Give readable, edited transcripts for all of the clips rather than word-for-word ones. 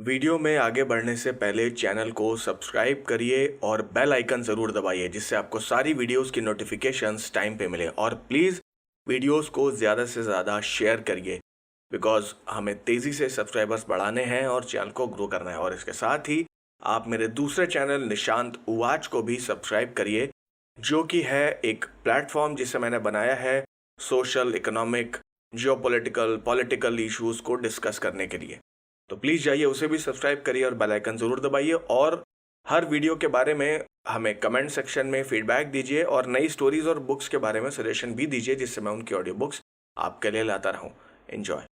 Video में आगे बढ़ने से पहले चैनल को सब्सक्राइब करिए और बेल आइकन ज़रूर दबाइए जिससे आपको सारी वीडियोस की नोटिफिकेशंस टाइम पे मिले। और प्लीज़ वीडियोस को ज़्यादा से ज़्यादा शेयर करिए बिकॉज हमें तेज़ी से सब्सक्राइबर्स बढ़ाने हैं और चैनल को ग्रो करना है। और इसके साथ ही आप मेरे दूसरे चैनल निशांत उवाच को भी सब्सक्राइब करिए, जो कि है एक प्लेटफॉर्म जिसे मैंने बनाया है social, economic, geopolitical, political issues को डिस्कस करने के लिए। तो प्लीज़ जाइए, उसे भी सब्सक्राइब करिए और बेल आइकन ज़रूर दबाइए। और हर वीडियो के बारे में हमें कमेंट सेक्शन में फीडबैक दीजिए और नई स्टोरीज और बुक्स के बारे में सजेशन भी दीजिए जिससे मैं उनकी ऑडियो बुक्स आपके लिए लाता रहूं। एंजॉय।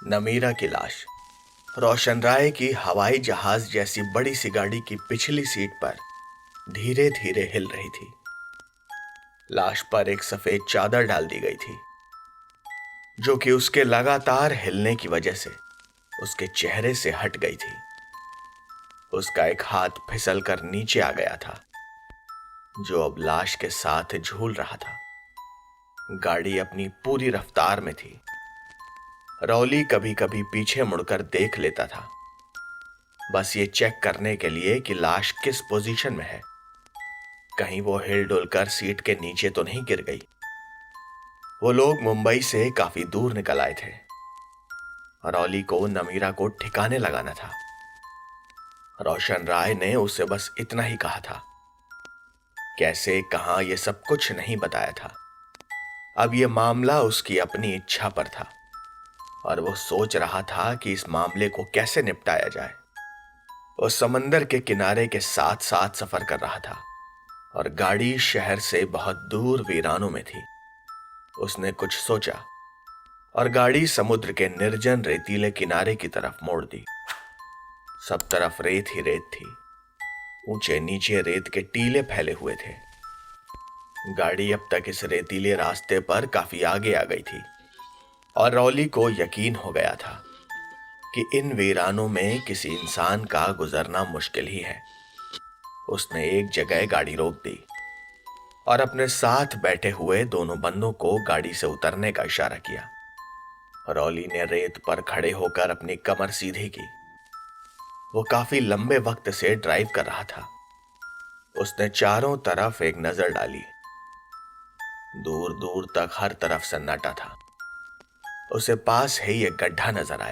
नमीरा की लाश रोशन राय की हवाई जहाज जैसी बड़ी सी गाड़ी की पिछली सीट पर धीरे धीरे हिल रही थी। लाश पर एक सफेद चादर डाल दी गई थी जो कि उसके लगातार हिलने की वजह से उसके चेहरे से हट गई थी। उसका एक हाथ फिसल कर नीचे आ गया था जो अब लाश के साथ झूल रहा था। गाड़ी अपनी पूरी रफ्तार में थी। रौली कभी कभी पीछे मुड़कर देख लेता था, बस ये चेक करने के लिए कि लाश किस पोजीशन में है, कहीं वो हिल डुल कर सीट के नीचे तो नहीं गिर गई। वो लोग मुंबई से काफी दूर निकल आए थे। रौली को नमीरा को ठिकाने लगाना था। रोशन राय ने उसे बस इतना ही कहा था, कैसे कहां ये सब कुछ नहीं बताया था। अब ये मामला उसकी अपनी इच्छा पर था और वो सोच रहा था कि इस मामले को कैसे निपटाया जाए। वो समंदर के किनारे के साथ साथ सफर कर रहा था और गाड़ी शहर से बहुत दूर वीरानों में थी। उसने कुछ सोचा और गाड़ी समुद्र के निर्जन रेतीले किनारे की तरफ मोड़ दी। सब तरफ रेत ही रेत थी। ऊंचे नीचे रेत के टीले फैले हुए थे। गाड़ी अब तक इस रेतीले रास्ते पर काफी आगे आ गई थी और रौली को यकीन हो गया था कि इन वीरानों में किसी इंसान का गुजरना मुश्किल ही है। उसने एक जगह गाड़ी रोक दी और अपने साथ बैठे हुए दोनों बंदों को गाड़ी से उतरने का इशारा किया। रौली ने रेत पर खड़े होकर अपनी कमर सीधी की। वो काफी लंबे वक्त से ड्राइव कर रहा था। उसने चारों तरफ एक नजर डाली। दूर दूर तक हर तरफ सन्नाटा था। उसे पास ही एक गड्ढा नजर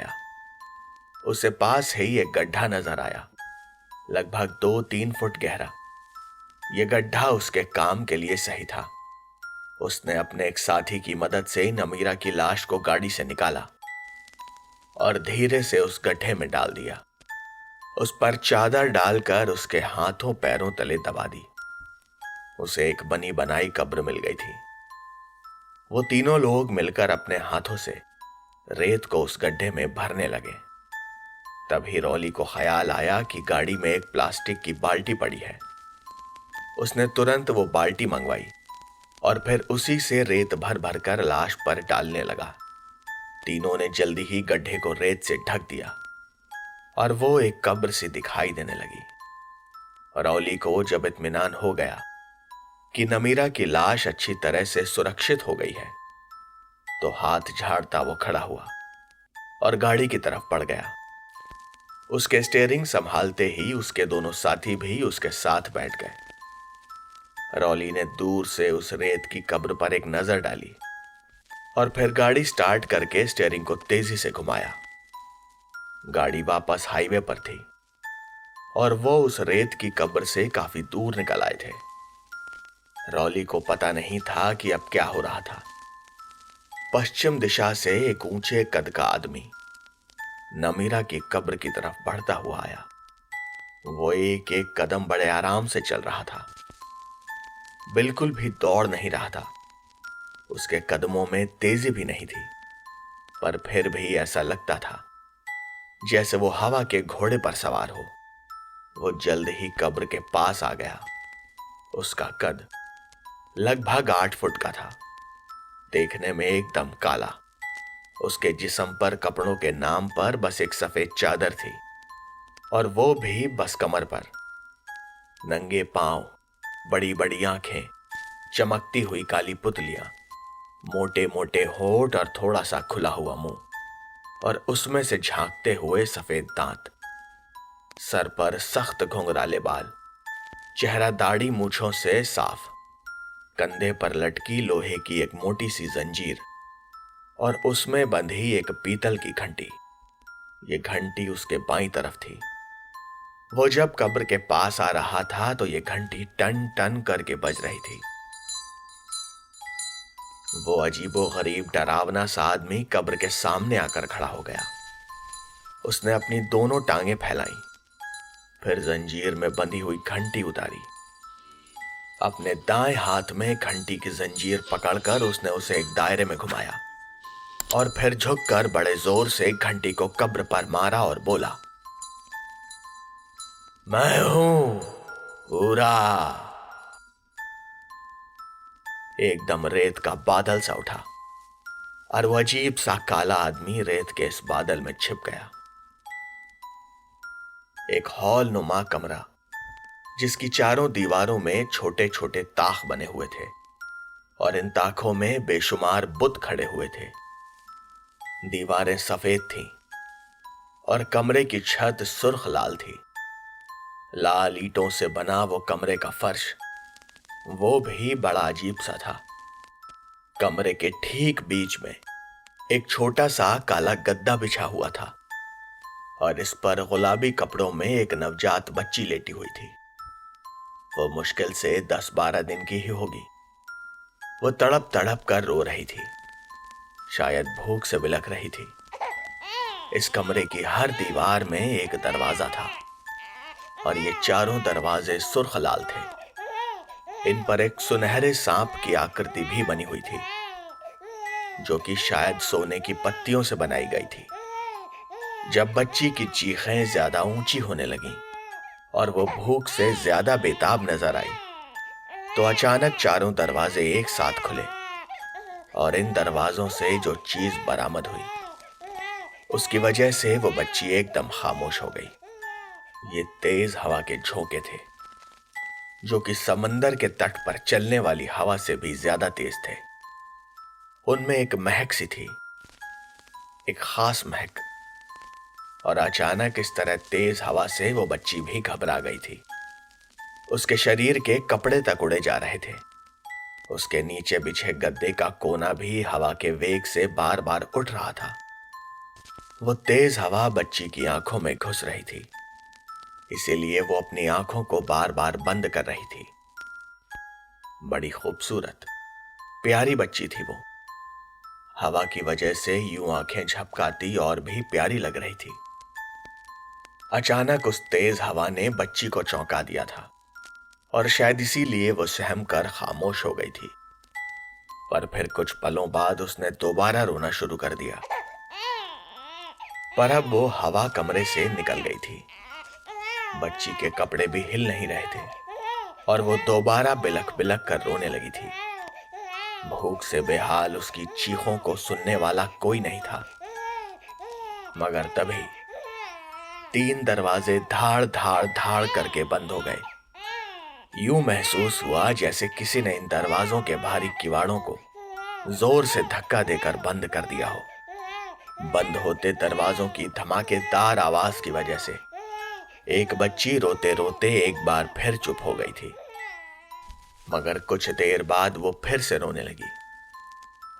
आया। लगभग 2-3 फुट गहरा। यह गड्ढा उसके काम के लिए सही था। उसने अपने एक साथी की मदद से नमीरा की लाश को गाड़ी से निकाला और धीरे से उस गड्ढे में डाल दिया। उस पर चादर डालकर उसके हाथों पैरों तले दबा दी। उसे एक बनी बनाई कब्र मिल गई थी। वो तीनों लोग मिलकर अपने हाथों से रेत को उस गड्ढे में भरने लगे। तभी रौली को ख्याल आया कि गाड़ी में एक प्लास्टिक की बाल्टी पड़ी है। उसने तुरंत वो बाल्टी मंगवाई और फिर उसी से रेत भर भर कर लाश पर डालने लगा। तीनों ने जल्दी ही गड्ढे को रेत से ढक दिया और वो एक कब्र सी दिखाई देने लगी। रौली को जब इत्मीनान हो गया कि नमीरा की लाश अच्छी तरह से सुरक्षित हो गई है, तो हाथ झाड़ता वो खड़ा हुआ और गाड़ी की तरफ बढ़ गया। उसके स्टीयरिंग संभालते ही उसके दोनों साथी भी उसके साथ बैठ गए। रौली ने दूर से उस रेत की कब्र पर एक नजर डाली और फिर गाड़ी स्टार्ट करके स्टीयरिंग को तेजी से घुमाया। गाड़ी वापस हाईवे पर थी और वो उस रेत की कब्र से काफी दूर निकल आए थे। रौली को पता नहीं था कि अब क्या हो रहा था। पश्चिम दिशा से एक ऊंचे कद का आदमी नमीरा की कब्र की तरफ बढ़ता हुआ आया। वो एक एक कदम बड़े आराम से चल रहा था, बिल्कुल भी दौड़ नहीं रहा था। उसके कदमों में तेजी भी नहीं थी, पर फिर भी ऐसा लगता था जैसे वो हवा के घोड़े पर सवार हो। वो जल्द ही कब्र के पास आ गया। उसका कद लगभग 8 फुट का था। देखने में एकदम काला। उसके जिस्म पर कपड़ों के नाम पर बस एक सफेद चादर थी, और वो भी बस कमर पर। नंगे पांव, बड़ी बड़ी आंखें, चमकती हुई काली पुतलियां, मोटे मोटे होठ और थोड़ा सा खुला हुआ मुंह, और उसमें से झांकते हुए सफेद दांत। सर पर सख्त घुंघराले बाल, चेहरा दाढ़ी मूछों से साफ, कंधे पर लटकी लोहे की एक मोटी सी जंजीर, और उसमें बंधी एक पीतल की घंटी। ये घंटी उसके बाईं तरफ थी। वो जब कब्र के पास आ रहा था तो ये घंटी टन टन करके बज रही थी। वो अजीबो गरीब डरावना सा आदमी कब्र के सामने आकर खड़ा हो गया। उसने अपनी दोनों टांगें फैलाई, फिर जंजीर में बंधी हुई घंटी उतारी। अपने दाएं हाथ में घंटी की जंजीर पकड़कर उसने उसे एक दायरे में घुमाया, और फिर झुककर बड़े जोर से घंटी को कब्र पर मारा और बोला, मैं हूं पूरा। एकदम रेत का बादल सा उठा, और वो अजीब सा काला आदमी रेत के इस बादल में छिप गया। एक हॉल नुमा कमरा, जिसकी चारों दीवारों में छोटे छोटे ताख बने हुए थे, और इन ताखों में बेशुमार बुत खड़े हुए थे। दीवारें सफेद थीं, और कमरे की छत सुर्ख लाल थी। लाल ईंटों से बना वो कमरे का फर्श, वो भी बड़ा अजीब सा था। कमरे के ठीक बीच में एक छोटा सा काला गद्दा बिछा हुआ था, और इस पर गुलाबी कपड़ों में एक नवजात बच्ची लेटी हुई थी। वो मुश्किल से 10-12 दिन की ही होगी। वो तड़प तड़प कर रो रही थी, शायद भूख से बिलख रही थी। इस कमरे की हर दीवार में एक दरवाजा था, और ये चारों दरवाजे सुर्ख लाल थे। इन पर एक सुनहरे सांप की आकृति भी बनी हुई थी, जो कि शायद सोने की पत्तियों से बनाई गई थी। जब बच्ची की चीखें ज्यादा ऊंची होने लगीं और वो भूख से ज्यादा बेताब नजर आई, तो अचानक चारों दरवाजे एक साथ खुले, और इन दरवाजों से जो चीज बरामद हुई, उसकी वजह से वो बच्ची एकदम खामोश हो गई। ये तेज हवा के झोंके थे, जो कि समंदर के तट पर चलने वाली हवा से भी ज्यादा तेज थे। उनमें एक महक सी थी, एक खास महक, और अचानक इस तरह तेज हवा से वो बच्ची भी घबरा गई थी। उसके शरीर के कपड़े तक उड़े जा रहे थे। उसके नीचे बिछे गद्दे का कोना भी हवा के वेग से बार बार उठ रहा था। वो तेज हवा बच्ची की आंखों में घुस रही थी, इसीलिए वो अपनी आंखों को बार बार बंद कर रही थी। बड़ी खूबसूरत, प्यारी बच्ची थी वो। हवा की वजह से यूं आंखें झपकाती और भी प्यारी लग रही थी। अचानक उस तेज हवा ने बच्ची को चौंका दिया था, और शायद इसीलिए वो सहम कर खामोश हो गई थी। पर फिर कुछ पलों बाद उसने दोबारा रोना शुरू कर दिया। पर अब वो हवा कमरे से निकल गई थी। बच्ची के कपड़े भी हिल नहीं रहे थे, और वो दोबारा बिलख बिलख कर रोने लगी थी। भूख से बेहाल उसकी चीखों को सुनने वाला कोई नहीं था। मगर तभी 3 दरवाजे धाड़ धाड़ धाड़ करके बंद हो गए। यूं महसूस हुआ जैसे किसी ने इन दरवाजों के भारी किवाड़ों को जोर से धक्का देकर बंद कर दिया हो। बंद होते दरवाजों की धमाकेदार आवाज की वजह से एक बच्ची रोते रोते एक बार फिर चुप हो गई थी। मगर कुछ देर बाद वो फिर से रोने लगी,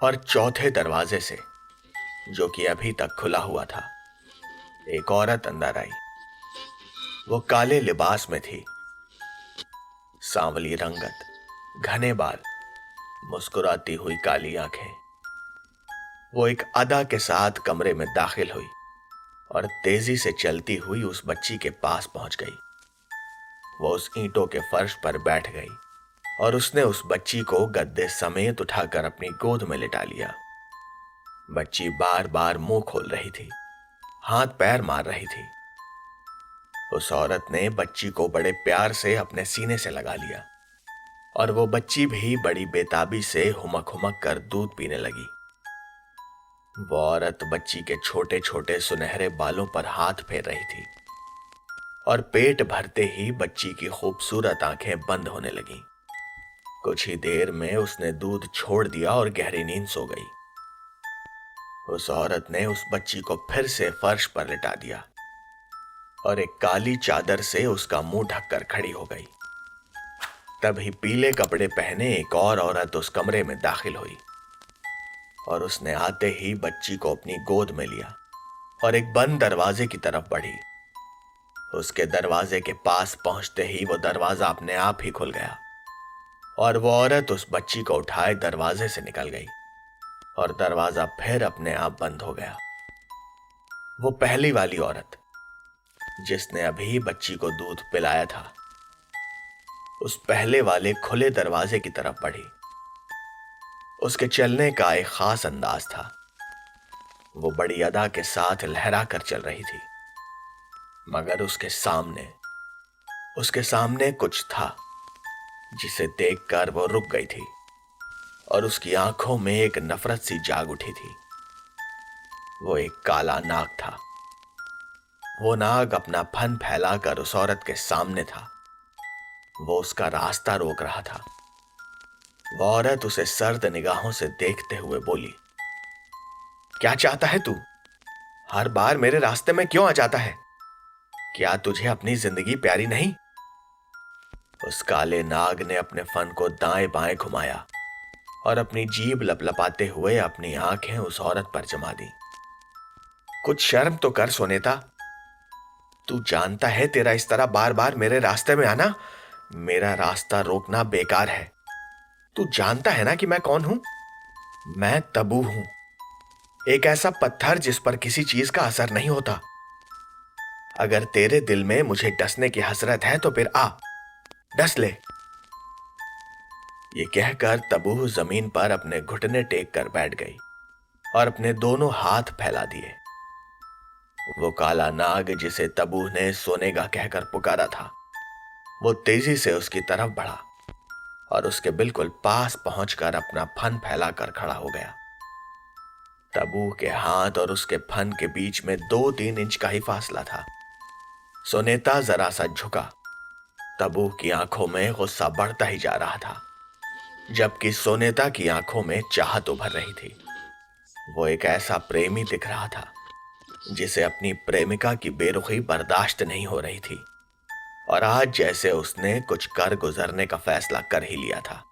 और चौथे दरवाजे से, जो कि अभी तक खुला हुआ था, एक औरत अंदर आई। वो काले लिबास में थी, सांवली रंगत, घने बाल, मुस्कुराती हुई काली आंखें। वो एक अदा के साथ कमरे में दाखिल हुई और तेजी से चलती हुई उस बच्ची के पास पहुंच गई। वो उस ईंटों के फर्श पर बैठ गई, और उसने उस बच्ची को गद्दे समेत उठाकर अपनी गोद में लिटा लिया। बच्ची बार बार मुंह खोल रही थी, हाथ पैर मार रही थी। उस औरत ने बच्ची को बड़े प्यार से अपने सीने से लगा लिया, और वो बच्ची भी बड़ी बेताबी से हुमक हुमक कर दूध पीने लगी। वो औरत बच्ची के छोटे छोटे सुनहरे बालों पर हाथ फेर रही थी और पेट भरते ही बच्ची की खूबसूरत आंखें बंद होने लगीं। कुछ ही देर में उसने दूध छोड़ दिया और गहरी नींद सो गई। उस औरत ने उस बच्ची को फिर से फर्श पर लिटा दिया और एक काली चादर से उसका मुंह ढककर खड़ी हो गई। तभी पीले कपड़े पहने एक और औरत उस कमरे में दाखिल हुई और उसने आते ही बच्ची को अपनी गोद में लिया और एक बंद दरवाजे की तरफ बढ़ी। उसके दरवाजे के पास पहुंचते ही वो दरवाजा अपने आप ही खुल गया और वो औरत उस बच्ची को उठाए दरवाजे से निकल गई और दरवाजा फिर अपने आप बंद हो गया। वो पहली वाली औरत जिसने अभी बच्ची को दूध पिलाया था, उस पहले वाले खुले दरवाजे की तरफ बढ़ी। उसके चलने का एक खास अंदाज था। वो बड़ी अदा के साथ लहरा कर चल रही थी, मगर उसके सामने कुछ था जिसे देखकर वो रुक गई थी और उसकी आंखों में एक नफरत सी जाग उठी थी। वो एक काला नाग था। वो नाग अपना फन फैलाकर उस औरत के सामने था। वो उसका रास्ता रोक रहा था। वो औरत उसे सर्द निगाहों से देखते हुए बोली, क्या चाहता है तू? हर बार मेरे रास्ते में क्यों आ जाता है? क्या तुझे अपनी जिंदगी प्यारी नहीं? उस काले नाग ने अपने फन को दाएं बाएं घुमाया और अपनी जीभ लपलपाते हुए अपनी आंखें उस औरत पर जमा दी। कुछ शर्म तो कर सोनेता। तू जानता है तेरा इस तरह बार बार मेरे रास्ते में आना मेरा रास्ता रोकना बेकार है। तू जानता है ना कि मैं कौन हूं? मैं तबू हूं, एक ऐसा पत्थर जिस पर किसी चीज का असर नहीं होता। अगर तेरे दिल में मुझे डसने की हसरत है तो फिर आ, डस ले। ये कहकर तबू जमीन पर अपने घुटने टेक कर बैठ गई और अपने दोनों हाथ फैला दिए। वो काला नाग जिसे तबू ने सोनेगा कहकर पुकारा था, वो तेजी से उसकी तरफ बढ़ा और उसके बिल्कुल पास पहुंचकर अपना फन फैलाकर खड़ा हो गया। तबू के हाथ और उसके फन के बीच में 2-3 इंच का ही फासला था। सोनेता जरा सा झुका। तबू की आंखों में गुस्सा बढ़ता ही जा रहा था, जबकि सोनेता की आंखों में चाहत उभर रही थी। वो एक ऐसा प्रेमी दिख रहा था जिसे अपनी प्रेमिका की बेरुखी बर्दाश्त नहीं हो रही थी और आज जैसे उसने कुछ कर गुजरने का फैसला कर ही लिया था।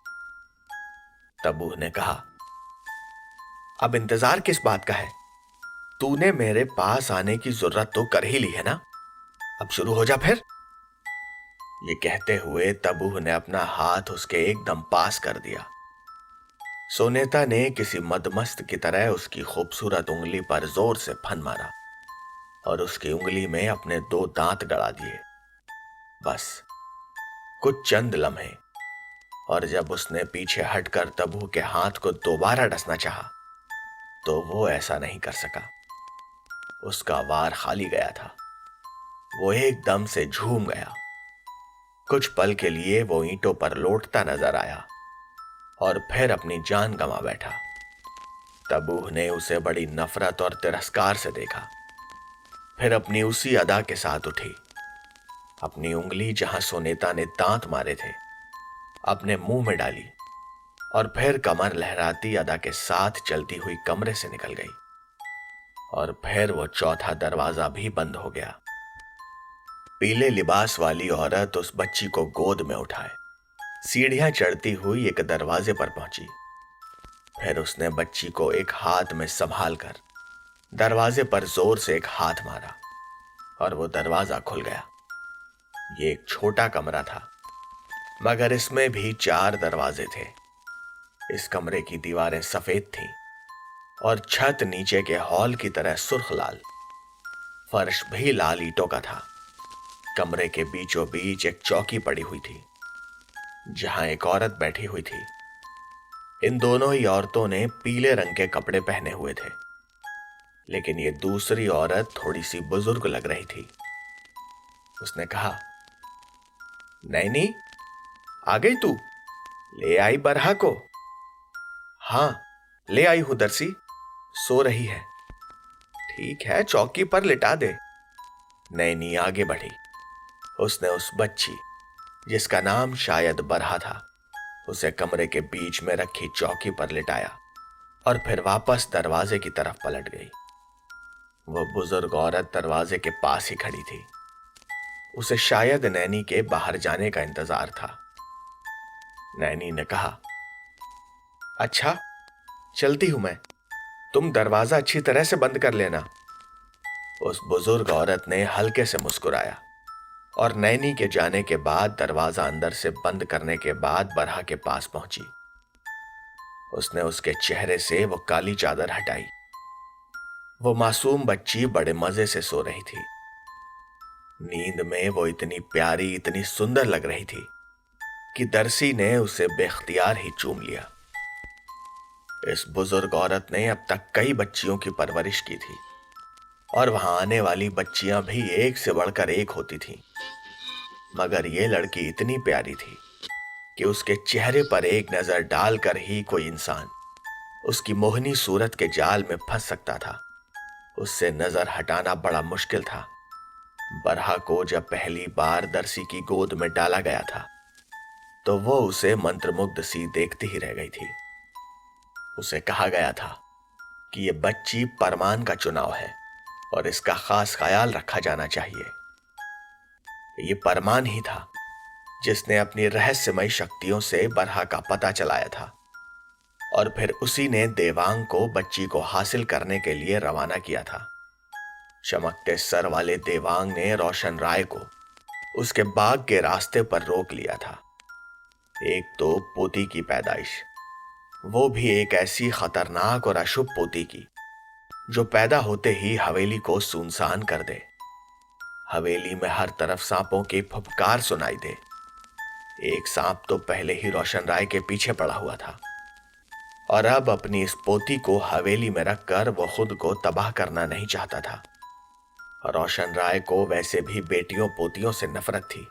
तबू ने कहा, अब इंतजार किस बात का है? तूने मेरे पास आने की जरूरत तो कर ही ली है ना, अब शुरू हो जा फिर। ये कहते हुए तबू ने अपना हाथ उसके एकदम पास कर दिया। सोनेता ने किसी मदमस्त की तरह उसकी खूबसूरत उंगली पर जोर से फन मारा और उसकी उंगली में अपने 2 दांत गड़ा दिए। बस कुछ चंद लम्हे, और जब उसने पीछे हटकर तबू के हाथ को दोबारा डसना चाहा तो वो ऐसा नहीं कर सका। उसका वार खाली गया था। वो एकदम से झूम गया। कुछ पल के लिए वो ईंटों पर लौटता नजर आया और फिर अपनी जान गंवा बैठा। तबू ने उसे बड़ी नफरत और तिरस्कार से देखा। फिर अपनी उसी अदा के साथ उठी। अपनी उंगली जहां सोनेता ने दांत मारे थे अपने मुंह में डाली और फिर कमर लहराती अदा के साथ चलती हुई कमरे से निकल गई और फिर वो चौथा दरवाजा भी बंद हो गया। पीले लिबास वाली औरत उस बच्ची को गोद में उठाए सीढ़ियां चढ़ती हुई एक दरवाजे पर पहुंची। फिर उसने बच्ची को एक हाथ में संभाल कर दरवाजे पर जोर से एक हाथ मारा और वो दरवाजा खुल गया। ये एक छोटा कमरा था, मगर इसमें भी 4 दरवाजे थे। इस कमरे की दीवारें सफेद थीं और छत नीचे के हॉल की तरह सुर्ख लाल। फर्श भी लाल ईंटों का था। कमरे के बीचों बीच एक चौकी पड़ी हुई थी जहां एक औरत बैठी हुई थी। इन दोनों ही औरतों ने पीले रंग के कपड़े पहने हुए थे, लेकिन ये दूसरी औरत थोड़ी सी बुजुर्ग लग रही थी। उसने कहा, नैनी, आ गई तू? ले आई बरहा को? हाँ, ले आई हूं दरसी, सो रही है। ठीक है, चौकी पर लिटा दे। नैनी आगे बढ़ी। उसने उस बच्ची, जिसका नाम शायद बरहा था, उसे कमरे के बीच में रखी चौकी पर लिटाया और फिर वापस दरवाजे की तरफ पलट गई। वो बुजुर्ग औरत दरवाजे के पास ही खड़ी थी। उसे शायद नैनी के बाहर जाने का इंतजार था। नैनी ने कहा, अच्छा, चलती हूं मैं, तुम दरवाजा अच्छी तरह से बंद कर लेना। उस बुजुर्ग औरत ने हल्के से मुस्कुराया और नैनी के जाने के बाद दरवाजा अंदर से बंद करने के बाद बरहा के पास पहुंची। उसने उसके चेहरे से वो काली चादर हटाई। वो मासूम बच्ची बड़े मजे से सो रही थी। नींद में वो इतनी प्यारी, इतनी सुंदर लग रही थी कि दरसी ने उसे बेख्तियार ही चूम लिया। इस बुजुर्ग औरत ने अब तक कई बच्चियों की परवरिश की थी और वहां आने वाली बच्चियां भी एक से बढ़कर एक होती थीं, मगर ये लड़की इतनी प्यारी थी कि उसके चेहरे पर एक नजर डालकर ही कोई इंसान उसकी मोहनी सूरत के जाल में फंस सकता था। उससे नजर हटाना बड़ा मुश्किल था। बरहा को जब पहली बार दरसी की गोद में डाला गया था तो वो उसे मंत्रमुग्ध सी देखती ही रह गई थी। उसे कहा गया था कि ये बच्ची परमान का चुनाव है और इसका खास ख्याल रखा जाना चाहिए। ये परमान ही था जिसने अपनी रहस्यमयी शक्तियों से बरहा का पता चलाया था और फिर उसी ने देवांग को बच्ची को हासिल करने के लिए रवाना किया था। चमकते सर वाले देवांग ने रोशन राय को उसके बाग के रास्ते पर रोक लिया था। एक तो पोती की पैदाइश, वो भी एक ऐसी खतरनाक और अशुभ पोती की जो पैदा होते ही हवेली को सुनसान कर दे। हवेली में हर तरफ सांपों की फुफकार सुनाई दे। एक सांप तो पहले ही रोशन राय के पीछे पड़ा हुआ था और अब अपनी इस पोती को हवेली में रखकर वो खुद को तबाह करना नहीं चाहता था। रोशन राय को वैसे भी बेटियों पोतियों से नफरत थी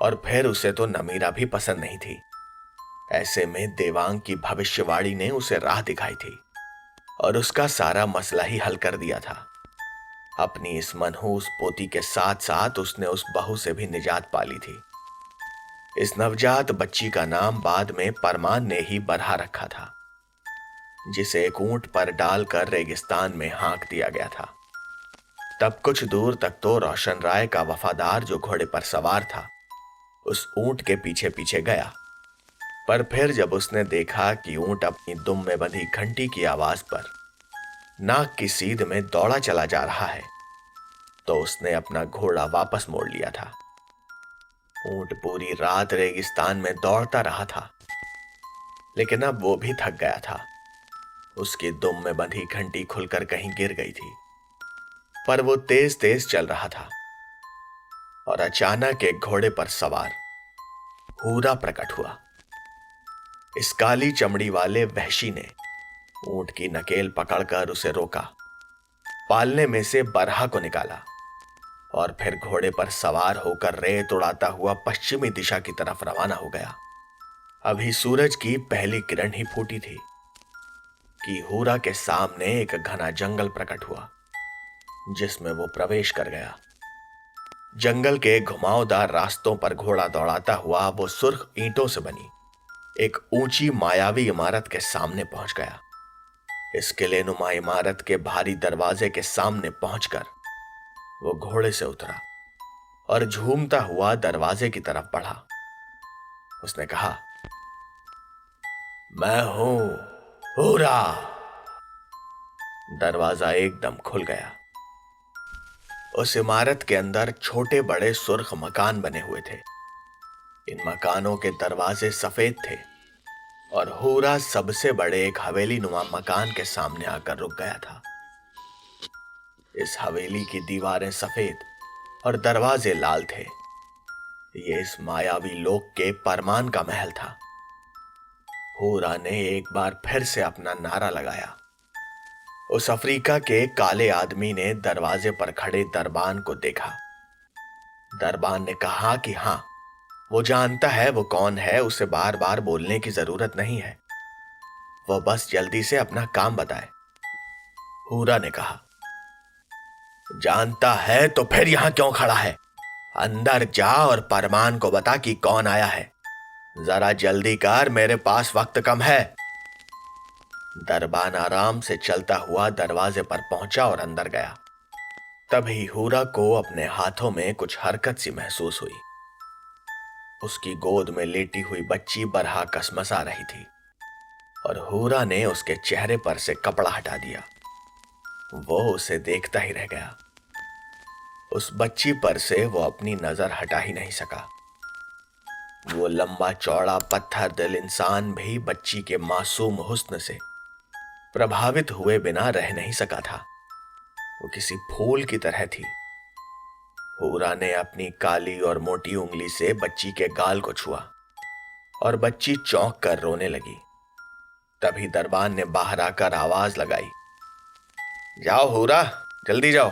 और फिर उसे तो नमीरा भी पसंद नहीं थी। ऐसे में देवांग की भविष्यवाणी ने उसे राह दिखाई थी और उसका सारा मसला ही हल कर दिया था। अपनी इस मनहूस पोती के साथ साथ उसने उस बहू से भी निजात पाली थी। इस नवजात बच्ची का नाम बाद में परमान ने ही बरहा रखा था, जिसे एक ऊंट पर डालकर रेगिस्तान में हाँक दिया गया था। तब कुछ दूर तक तो रोशन राय का वफादार जो घोड़े पर सवार था उस ऊंट के पीछे पीछे गया, पर फिर जब उसने देखा कि ऊंट अपनी दुम में बंधी घंटी की आवाज पर नाक की सीध में दौड़ा चला जा रहा है तो उसने अपना घोड़ा वापस मोड़ लिया था। ऊंट पूरी रात रेगिस्तान में दौड़ता रहा था, लेकिन अब वो भी थक गया था। उसकी दुम में बंधी घंटी खुलकर कहीं गिर गई थी, पर वो तेज तेज चल रहा था और अचानक एक घोड़े पर सवार हूरा प्रकट हुआ। इस काली चमड़ी वाले वहशी ने ऊंट की नकेल पकड़कर उसे रोका, पालने में से बरहा को निकाला और फिर घोड़े पर सवार होकर रेत उड़ाता हुआ पश्चिमी दिशा की तरफ रवाना हो गया। अभी सूरज की पहली किरण ही फूटी थी कि हूरा के सामने एक घना जंगल प्रकट हुआ, जिसमें वो प्रवेश कर गया। जंगल के घुमावदार रास्तों पर घोड़ा दौड़ाता हुआ वो सुर्ख ईंटों से बनी एक ऊंची मायावी इमारत के सामने पहुंच गया। इस किलेनुमा इमारत के भारी दरवाजे के सामने पहुंचकर वो घोड़े से उतरा और झूमता हुआ दरवाजे की तरफ बढ़ा। उसने कहा, मैं हूं हूरा। दरवाजा एकदम खुल गया। उस इमारत के अंदर छोटे बड़े सुर्ख मकान बने हुए थे। इन मकानों के दरवाजे सफेद थे और हूरा सबसे बड़े एक हवेली नुमा मकान के सामने आकर रुक गया था। इस हवेली की दीवारें सफेद और दरवाजे लाल थे। ये इस मायावी लोक के परमान का महल था। हूरा ने एक बार फिर से अपना नारा लगाया। उस अफ्रीका के काले आदमी ने दरवाजे पर खड़े दरबान को देखा। दरबान ने कहा कि हां, वो जानता है वो कौन है, उसे बार बार बोलने की जरूरत नहीं है। वो बस जल्दी से अपना काम बताए। हूरा ने कहा। जानता है तो फिर यहां क्यों खड़ा है? अंदर जा और परमान को बता कि कौन आया है। जरा जल्दी कर, मेरे पास वक्त कम है। दरबान आराम से चलता हुआ दरवाजे पर पहुंचा और अंदर गया। तभी हूरा को अपने हाथों में कुछ हरकत सी महसूस हुई। उसकी गोद में लेटी हुई बच्ची बरहा कसमसा रही थी और हूरा ने उसके चेहरे पर से कपड़ा हटा दिया। वो उसे देखता ही रह गया। उस बच्ची पर से वो अपनी नजर हटा ही नहीं सका। वो लंबा चौड़ा पत्थर दिल इंसान भी बच्ची के मासूम हुस्न से प्रभावित हुए बिना रह नहीं सका था। वो किसी फूल की तरह थी। हूरा ने अपनी काली और मोटी उंगली से बच्ची के गाल को छुआ और बच्ची चौंक कर रोने लगी। तभी दरबान ने बाहर आकर आवाज लगाई, जाओ हूरा, जल्दी जाओ।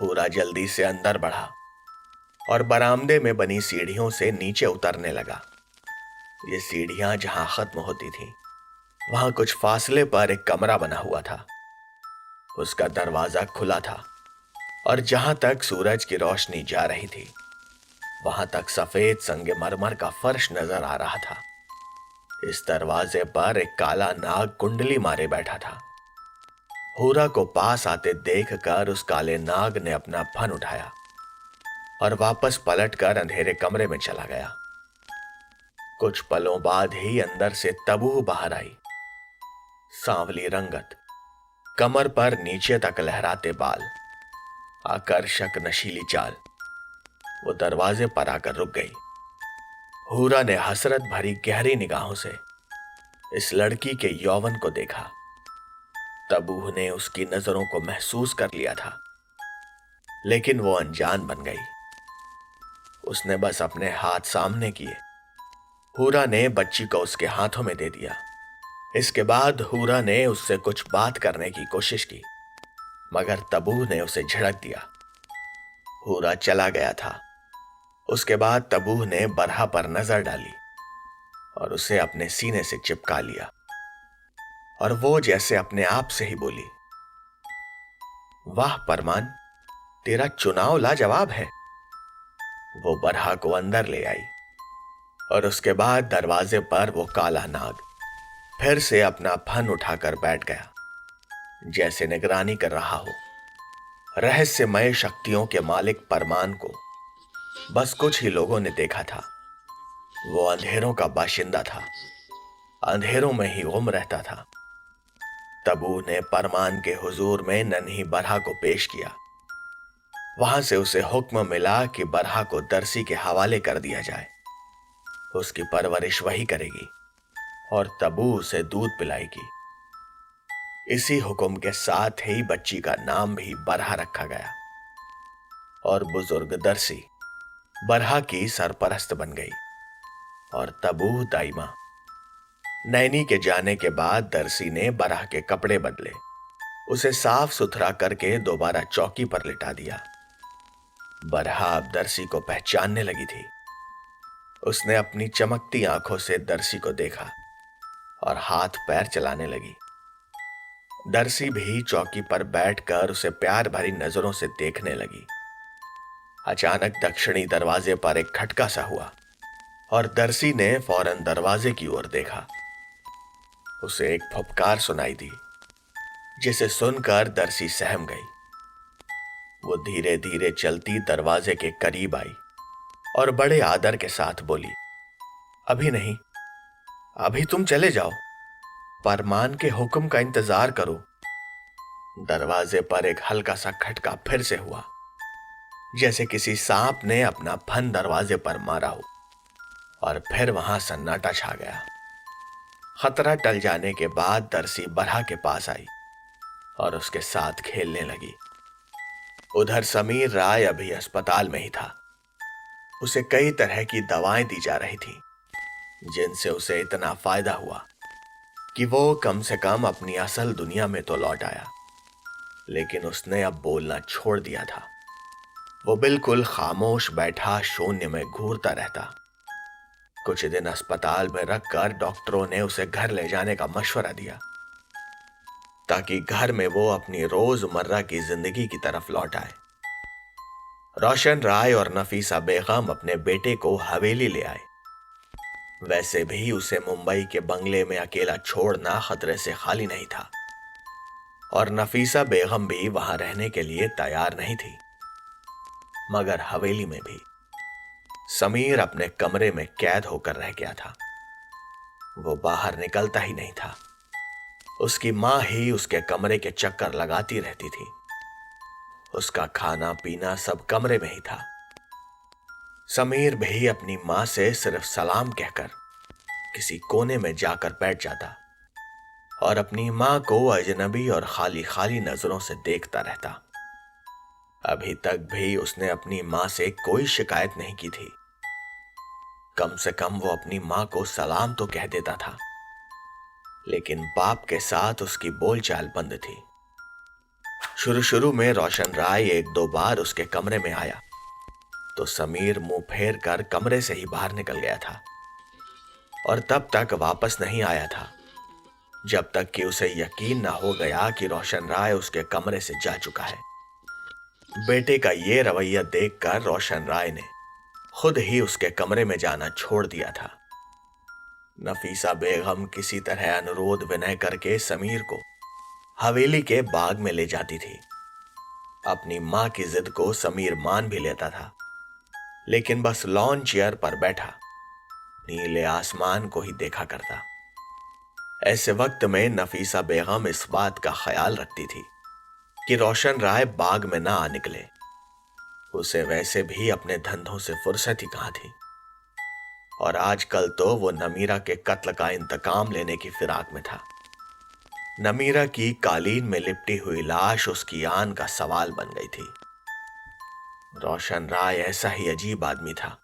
हूरा जल्दी से अंदर बढ़ा और बरामदे में बनी सीढ़ियों से नीचे उतरने लगा। ये सीढ़ियां जहां खत्म होती थी, वहां कुछ फासले पर एक कमरा बना हुआ था। उसका दरवाजा खुला था और जहां तक सूरज की रोशनी जा रही थी, वहां तक सफेद संगमरमर का फर्श नजर आ रहा था। इस दरवाजे पर एक काला नाग कुंडली मारे बैठा था। हूरा को पास आते देखकर उस काले नाग ने अपना फन उठाया और वापस पलटकर अंधेरे कमरे में चला गया। कुछ पलों बाद ही अंदर से तबू बाहर आई। सांवली रंगत, कमर पर नीचे तक लहराते बाल, आकर्षक नशीली चाल। वो दरवाजे पर आकर रुक गई। हूरा ने हसरत भरी गहरी निगाहों से इस लड़की के यौवन को देखा। तबूह ने उसकी नजरों को महसूस कर लिया था, लेकिन वो अनजान बन गई। उसने बस अपने हाथ सामने किए। हूरा ने बच्ची को उसके हाथों में दे दिया। इसके बाद हूरा ने उससे कुछ बात करने की कोशिश की, मगर तबूह ने उसे झिड़क दिया। हूरा चला गया था। उसके बाद तबूह ने बरहा पर नजर डाली और उसे अपने सीने से चिपका लिया और वो जैसे अपने आप से ही बोली, वाह परमान, तेरा चुनाव लाजवाब है। वो बरहा को अंदर ले आई और उसके बाद दरवाजे पर वो काला नाग फिर से अपना फन उठाकर बैठ गया, जैसे निगरानी कर रहा हो। रहस्यमय शक्तियों के मालिक परमान को बस कुछ ही लोगों ने देखा था। वो अंधेरों का बाशिंदा था, अंधेरों में ही गुम रहता था। तबू ने परमान के हुजूर में नन्ही बरहा को पेश किया। वहां से उसे हुक्म मिला कि बरहा को दरसी के हवाले कर दिया जाए। उसकी परवरिश वही करेगी और तबू उसे दूध पिलाएगी। इसी हुक्म के साथ ही बच्ची का नाम भी बरहा रखा गया और बुजुर्ग दरसी बरहा की सरपरस्त बन गई और तबू दाइमा। नैनी के जाने के बाद दरसी ने बरहा के कपड़े बदले, उसे साफ सुथरा करके दोबारा चौकी पर लिटा दिया। बरहा अब दरसी को पहचानने लगी थी। उसने अपनी चमकती आंखों से दरसी को देखा और हाथ पैर चलाने लगी। दरसी भी चौकी पर बैठकर उसे प्यार भरी नजरों से देखने लगी। अचानक दक्षिणी दरवाजे पर एक खटका सा हुआ और दरसी ने फौरन दरवाजे की ओर देखा। उसे एक फुफकार सुनाई दी, जिसे सुनकर दरसी सहम गई। वो धीरे धीरे चलती दरवाजे के करीब आई और बड़े आदर के साथ बोली, अभी नहीं, अभी तुम चले जाओ, परमान के हुक्म का इंतजार करो। दरवाजे पर एक हल्का सा खटका फिर से हुआ, जैसे किसी सांप ने अपना फन दरवाजे पर मारा हो, और फिर वहां सन्नाटा छा गया। खतरा टल जाने के बाद दरसी बरहा के पास आई और उसके साथ खेलने लगी। उधर समीर राय अभी अस्पताल में ही था। उसे कई तरह की दवाएं दी जा रही थी, जिनसे उसे इतना फायदा हुआ कि वो कम से कम अपनी असल दुनिया में तो लौट आया। लेकिन उसने अब बोलना छोड़ दिया था। वो बिल्कुल खामोश बैठा शून्य में घूरता रहता। कुछ दिन अस्पताल में रखकर डॉक्टरों ने उसे घर ले जाने का मशवरा दिया ताकि घर में वो अपनी रोजमर्रा की जिंदगी की तरफ लौट आए। रोशन राय और नफीसा बेगम अपने बेटे को हवेली ले आए। वैसे भी उसे मुंबई के बंगले में अकेला छोड़ना खतरे से खाली नहीं था और नफीसा बेगम भी वहां रहने के लिए तैयार नहीं थी। मगर हवेली में भी समीर अपने कमरे में कैद होकर रह गया था। वो बाहर निकलता ही नहीं था। उसकी मां ही उसके कमरे के चक्कर लगाती रहती थी। उसका खाना पीना सब कमरे में ही था। समीर भी अपनी मां से सिर्फ सलाम कहकर किसी कोने में जाकर बैठ जाता और अपनी मां को अजनबी और खाली खाली नजरों से देखता रहता। अभी तक भी उसने अपनी मां से कोई शिकायत नहीं की थी। कम से कम वो अपनी मां को सलाम तो कह देता था, लेकिन बाप के साथ उसकी बोलचाल बंद थी। शुरू शुरू में रोशन राय एक दो बार उसके कमरे में आया तो समीर मुंह फेर कर कमरे से ही बाहर निकल गया था और तब तक वापस नहीं आया था जब तक कि उसे यकीन न हो गया कि रोशन राय उसके कमरे से जा चुका है। बेटे का ये रवैया देखकर रोशन राय ने खुद ही उसके कमरे में जाना छोड़ दिया था। नफीसा बेगम किसी तरह अनुरोध विनय करके समीर को हवेली के बाग में ले जाती थी। अपनी मां की जिद को समीर मान भी लेता था, लेकिन बस लॉन चेयर पर बैठा नीले आसमान को ही देखा करता। ऐसे वक्त में नफीसा बेगम इस बात का ख्याल रखती थी कि रोशन राय बाग में ना आ निकले। उसे वैसे भी अपने धंधों से फुर्सत ही कहां थी और आजकल तो वो नमीरा के कत्ल का इंतकाम लेने की फिराक में था। नमीरा की कालीन में लिपटी हुई लाश उसकी आन का सवाल बन गई थी। रोशन राय ऐसा ही अजीब आदमी था।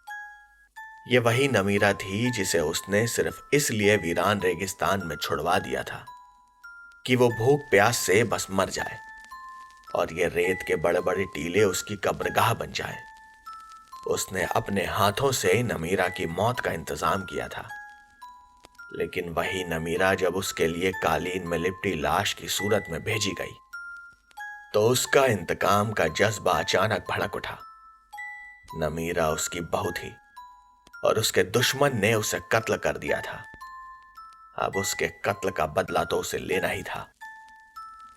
ये वही नमीरा थी जिसे उसने सिर्फ इसलिए वीरान रेगिस्तान में छुड़वा दिया था कि वो भूख प्यास से बस मर जाए और ये रेत के बड़े बड़े टीले उसकी कब्रगाह बन जाए। उसने अपने हाथों से नमीरा की मौत का इंतजाम किया था, लेकिन वही नमीरा जब उसके लिए कालीन में लिपटी लाश की सूरत में भेजी गई तो उसका इंतकाम का जज्बा अचानक भड़क उठा। नमीरा उसकी बहू थी और उसके दुश्मन ने उसे कत्ल कर दिया था। अब उसके कत्ल का बदला तो उसे लेना ही था।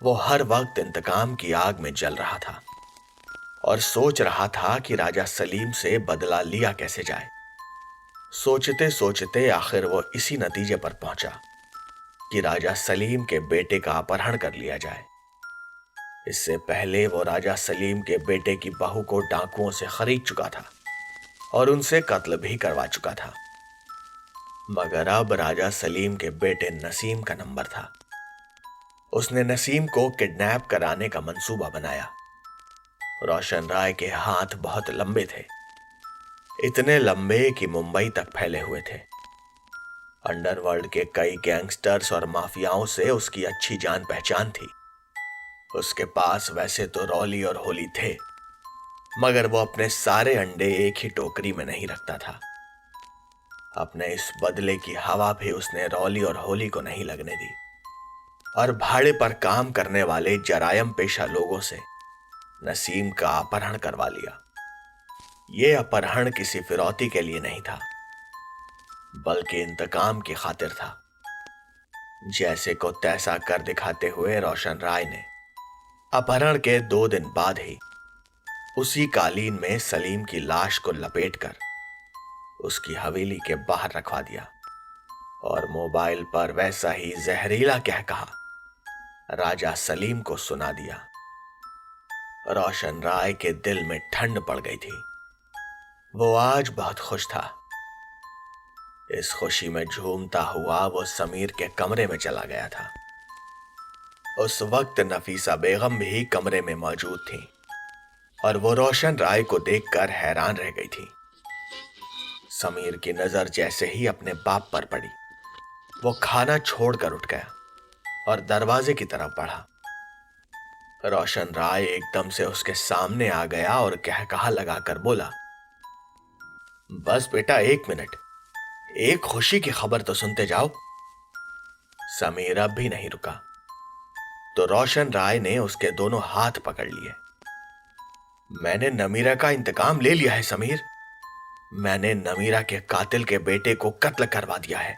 वो हर वक्त इंतकाम की आग में जल रहा था और सोच रहा था कि राजा सलीम से बदला लिया कैसे जाए। सोचते सोचते आखिर वो इसी नतीजे पर पहुंचा कि राजा सलीम के बेटे का अपहरण कर लिया जाए। इससे पहले वो राजा सलीम के बेटे की बहू को डाकुओं से खरीद चुका था और उनसे कत्ल भी करवा चुका था। मगर अब राजा सलीम के बेटे नसीम का नंबर था। उसने नसीम को किडनैप कराने का मंसूबा बनाया। रोशन राय के हाथ बहुत लंबे थे, इतने लंबे कि मुंबई तक फैले हुए थे। अंडरवर्ल्ड के कई गैंगस्टर्स और माफियाओं से उसकी अच्छी जान पहचान थी। उसके पास वैसे तो रॉली और होली थे, मगर वो अपने सारे अंडे एक ही टोकरी में नहीं रखता था। अपने इस बदले की हवा भी उसने रॉली और होली को नहीं लगने दी और भाड़े पर काम करने वाले जरायम पेशा लोगों से नसीम का अपहरण करवा लिया। यह अपहरण किसी फिरौती के लिए नहीं था, बल्कि इंतकाम की खातिर था। जैसे को तैसा कर दिखाते हुए रोशन राय ने अपहरण के 2 दिन बाद ही उसी कालीन में सलीम की लाश को लपेटकर उसकी हवेली के बाहर रखवा दिया और मोबाइल पर वैसा ही जहरीला कह कहा राजा सलीम को सुना दिया। रोशन राय के दिल में ठंड पड़ गई थी। वो आज बहुत खुश था। इस खुशी में झूमता हुआ वो समीर के कमरे में चला गया था। उस वक्त नफीसा बेगम भी कमरे में मौजूद थी और वो रोशन राय को देखकर हैरान रह गई थी। समीर की नजर जैसे ही अपने बाप पर पड़ी, वो खाना छोड़कर उठ गया और दरवाजे की तरफ बढ़ा। रोशन राय एकदम से उसके सामने आ गया और कहकहा लगाकर बोला, बस बेटा 1 मिनट, एक खुशी की खबर तो सुनते जाओ। समीर अब भी नहीं रुका तो रोशन राय ने उसके दोनों हाथ पकड़ लिए। मैंने नमीरा का इंतकाम ले लिया है समीर। मैंने नमीरा के कातिल के बेटे को कत्ल करवा दिया है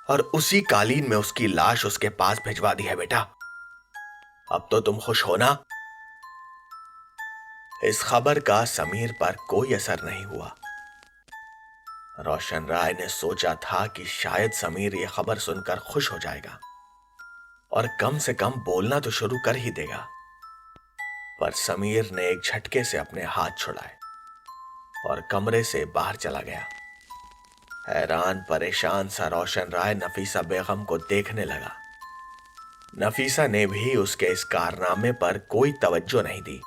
और उसी कालीन में उसकी लाश उसके पास भिजवा दी है बेटा। अब तो तुम खुश हो ना? इस खबर का समीर पर कोई असर नहीं हुआ। रोशन राय ने सोचा था कि शायद समीर यह खबर सुनकर खुश हो जाएगा और कम से कम बोलना तो शुरू कर ही देगा, पर समीर ने एक झटके से अपने हाथ छुड़ाए और कमरे से बाहर चला गया। हैरान परेशान सा रोशन राय नफीसा बेगम को देखने लगा। नफीसा ने भी उसके इस कारनामे पर कोई तवज्जो नहीं दी।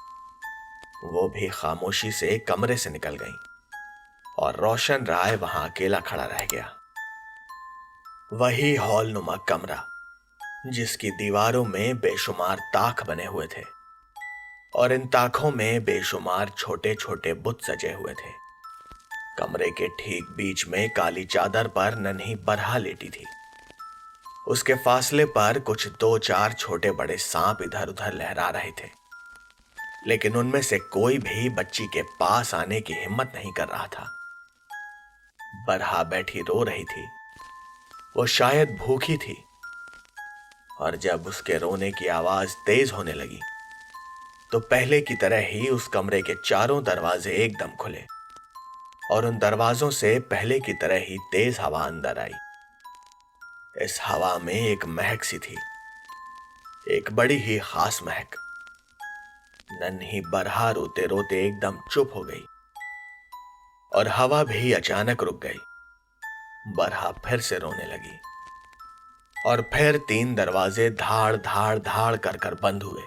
वो भी खामोशी से कमरे से निकल गई और रोशन राय वहां अकेला खड़ा रह गया। वही हॉलनुमा कमरा जिसकी दीवारों में बेशुमार ताक बने हुए थे और इन ताकों में बेशुमार छोटे छोटे बुत सजे हुए थे। कमरे के ठीक बीच में काली चादर पर नन्ही बरहा लेटी थी। उसके फासले पर कुछ 2-4 छोटे बड़े सांप इधर उधर लहरा रहे थे, लेकिन उनमें से कोई भी बच्ची के पास आने की हिम्मत नहीं कर रहा था। बरहा बैठी रो रही थी। वो शायद भूखी थी और जब उसके रोने की आवाज तेज होने लगी तो पहले की तरह ही उस कमरे के चारों दरवाजे एकदम खुले और उन दरवाजों से पहले की तरह ही तेज हवा अंदर आई। इस हवा में एक महक सी थी, एक बड़ी ही खास महक। नन्ही बरहा रोते रोते एकदम चुप हो गई और हवा भी अचानक रुक गई। बरहा फिर से रोने लगी और फिर 3 दरवाजे धाड़ धाड़ धाड़ कर कर बंद हुए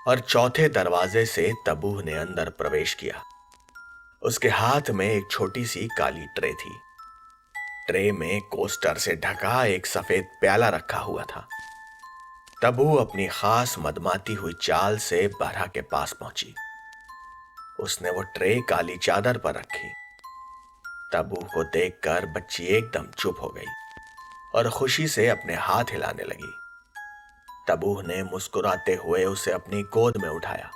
और चौथे दरवाजे से तबूह ने अंदर प्रवेश किया। उसके हाथ में एक छोटी सी काली ट्रे थी। ट्रे में कोस्टर से ढका एक सफेद प्याला रखा हुआ था। तबूह अपनी खास मदमाती हुई चाल से बरहा के पास पहुंची। उसने वो ट्रे काली चादर पर रखी। तबूह को देखकर बच्ची एकदम चुप हो गई और खुशी से अपने हाथ हिलाने लगी। तबूह ने मुस्कुराते हुए उसे अपनी गोद में उठाया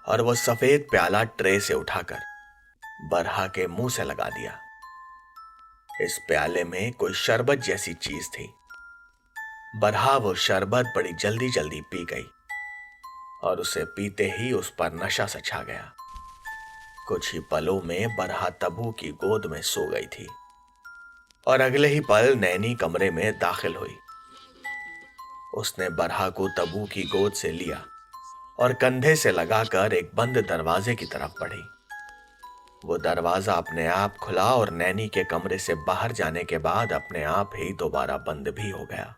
और वो सफेद प्याला ट्रे से उठाकर बरहा के मुंह से लगा दिया। इस प्याले में कोई शरबत जैसी चीज थी। बरहा वो शरबत बड़ी जल्दी जल्दी पी गई और उसे पीते ही उस पर नशा सा छा गया। कुछ ही पलों में बरहा तबूह की गोद में सो गई थी और अगले ही पल नैनी कमरे में दाखिल हुई। उसने बरहा को तबूह की गोद से लिया और कंधे से लगाकर एक बंद दरवाजे की तरफ बढ़ी। वो दरवाजा अपने आप खुला और नैनी के कमरे से बाहर जाने के बाद अपने आप ही दोबारा बंद भी हो गया।